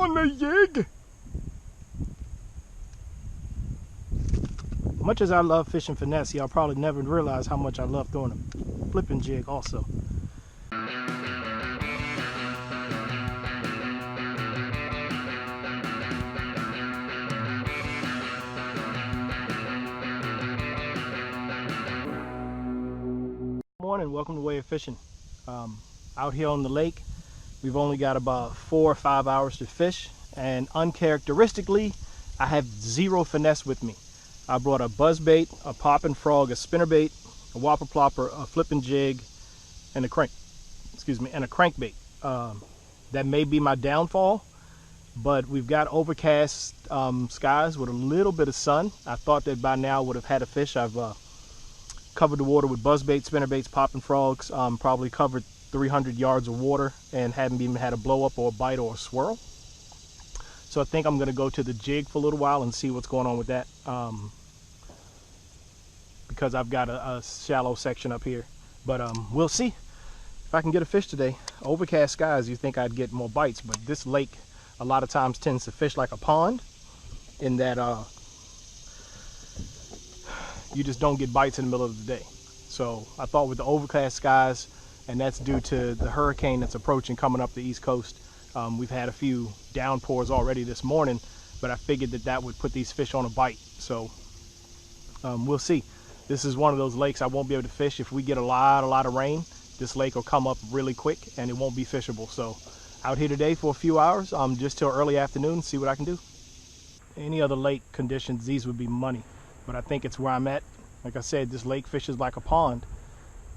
On the jig. Much as I love fishing finesse, y'all probably never realize how much I love throwing a flipping jig also. Morning, welcome to Way of Fishing. Out here on the lake, we've only got about 4 or 5 hours to fish, and uncharacteristically, I have zero finesse with me. I brought a buzzbait, a popping frog, a spinnerbait, a Whopper Plopper, a flipping jig, and a crankbait. That may be my downfall, but we've got overcast skies with a little bit of sun. I thought that by now I would have had a fish. I've covered the water with buzzbaits, spinnerbaits, popping frogs, probably covered 300 yards of water and haven't even had a blow up or a bite or a swirl. So I think I'm going to go to the jig for a little while and see what's going on with that, because I've got a shallow section up here. But we'll see if I can get a fish today. Overcast skies, you think I'd get more bites, but this lake a lot of times tends to fish like a pond, in that you just don't get bites in the middle of the day. So I thought with the overcast skies, and that's due to the hurricane that's approaching coming up the East Coast. We've had a few downpours already this morning, but I figured that that would put these fish on a bite. So we'll see. This is one of those lakes I won't be able to fish. If we get a lot of rain, this lake will come up really quick and it won't be fishable. So out here today for a few hours, just till early afternoon, see what I can do. Any other lake conditions, these would be money, but I think it's where I'm at. Like I said, this lake fishes like a pond,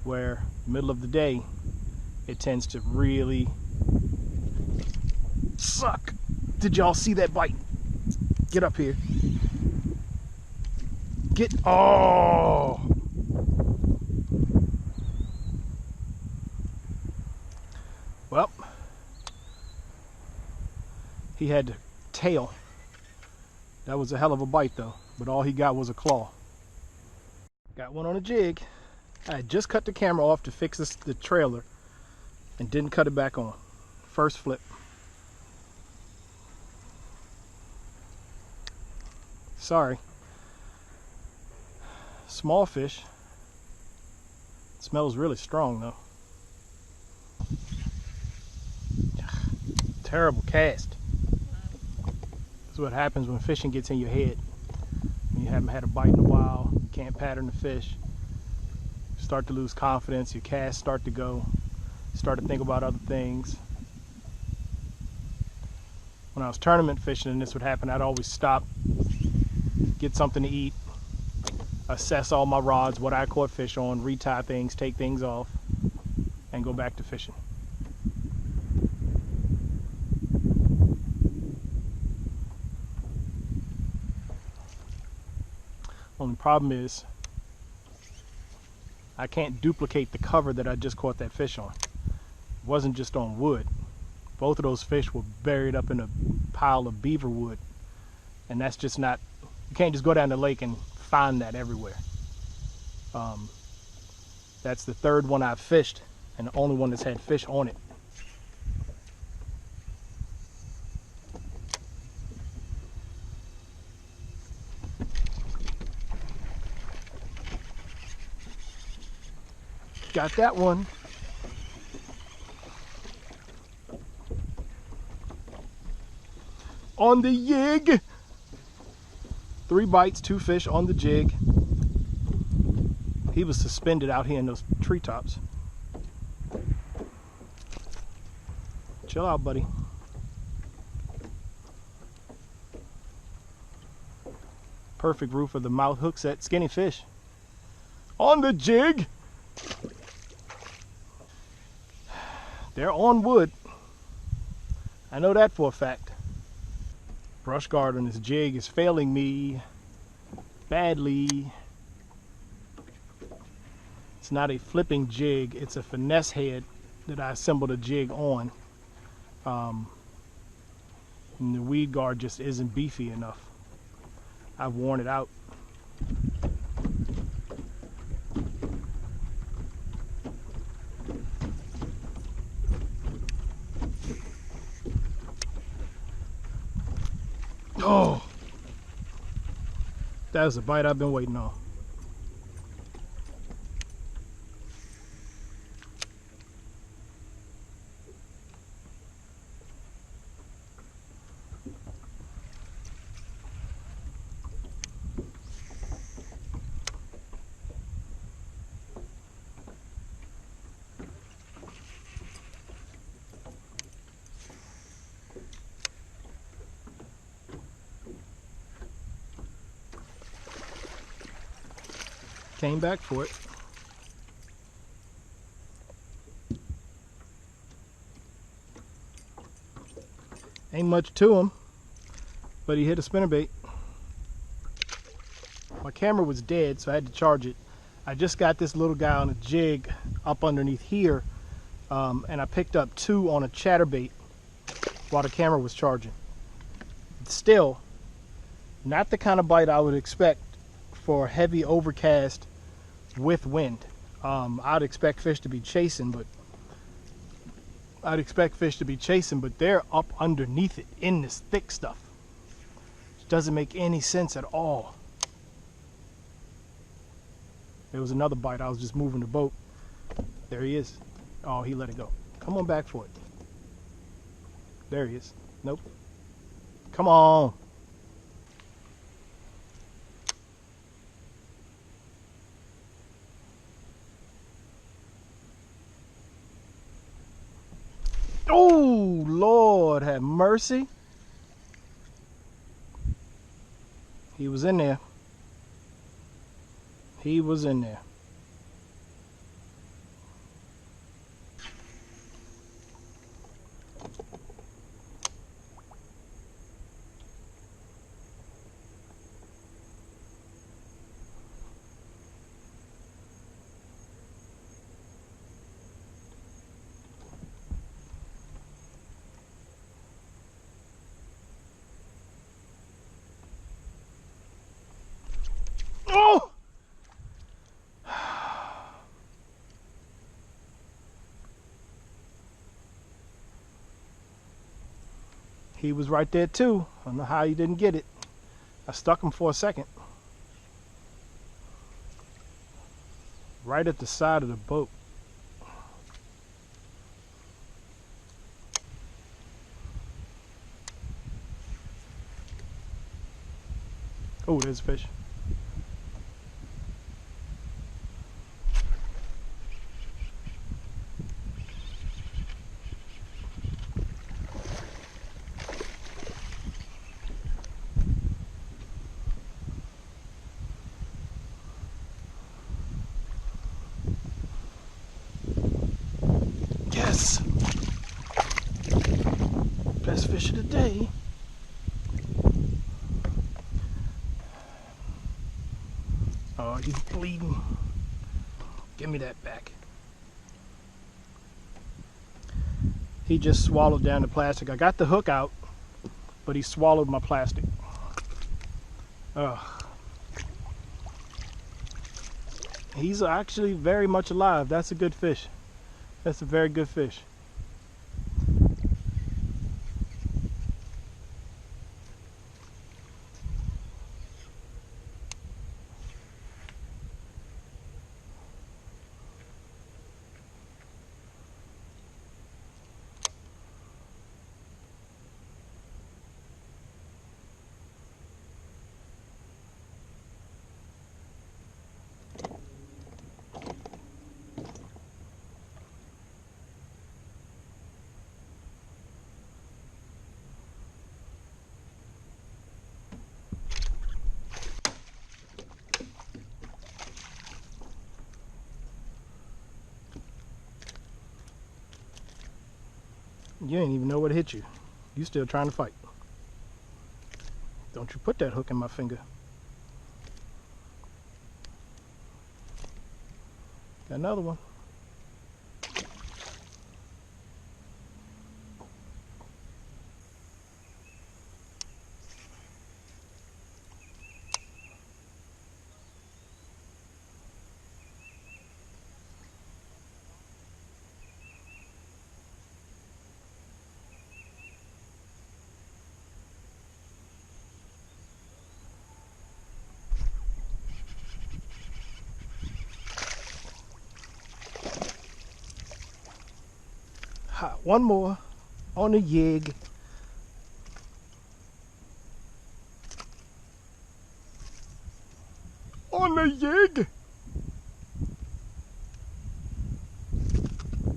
where middle of the day it tends to really suck. Did y'all see that bite? Get up here. Oh! Well, he had the tail. That was a hell of a bite though, but all he got was a claw. Got one on a jig. I had just cut the camera off to fix the trailer and didn't cut it back on. First flip. Sorry. Small fish. Smells really strong though. Terrible cast. That's what happens when fishing gets in your head. When you haven't had a bite in a while, you can't pattern the fish. You start to lose confidence, your casts start to go. You start to think about other things. When I was tournament fishing and this would happen, I'd always stop, get something to eat, assess all my rods, what I caught fish on, retie things, take things off, and go back to fishing. Only problem is I can't duplicate the cover that I just caught that fish on. It wasn't just on wood. Both of those fish were buried up in a pile of beaver wood, and that's just not, you can't just go down the lake and find that everywhere. That's the third one I've fished and the only one that's had fish on it. Got that one. On the jig. 3 bites, 2 fish on the jig. He was suspended out here in those treetops. Chill out, buddy. Perfect roof of the mouth hook set. Skinny fish. On the jig. They're on wood. I know that for a fact. Brush guard on this jig is failing me badly. It's not a flipping jig, it's a finesse head that I assembled a jig on. And the weed guard just isn't beefy enough. I've worn it out. Oh, that was the bite I've been waiting on. Came back for it. Ain't much to him, but he hit a spinnerbait. My camera was dead, so I had to charge it. I just got this little guy on a jig up underneath here, and I picked up 2 on a chatterbait while the camera was charging. Still, not the kind of bite I would expect for heavy overcast with wind. I'd expect fish to be chasing, but they're up underneath it in this thick stuff. It doesn't make any sense at all. There was another bite. I was just moving the boat. There he is. Oh, he let it go. Come on back for it. There he is. Nope. Come on. Oh, Lord have mercy. He was in there. He was in there. Oh! He was right there too. I don't know how he didn't get it. I stuck him for a second. Right at the side of the boat. Oh, there's a fish. Yes! Best fish of the day. Oh, he's bleeding. Give me that back. He just swallowed down the plastic. I got the hook out, but he swallowed my plastic. Ugh. He's actually very much alive. That's a good fish. That's a very good fish. You ain't even know what hit you. You still trying to fight. Don't you put that hook in my finger. Got another one. One more on the jig. On the jig.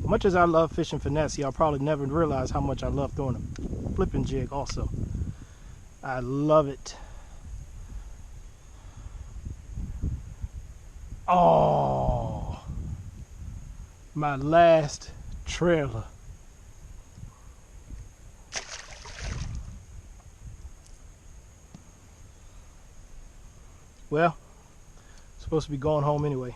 Much as I love fishing finesse, y'all probably never realize how much I love throwing a flipping jig also. I love it. Oh, my last trailer. Well, supposed to be going home anyway.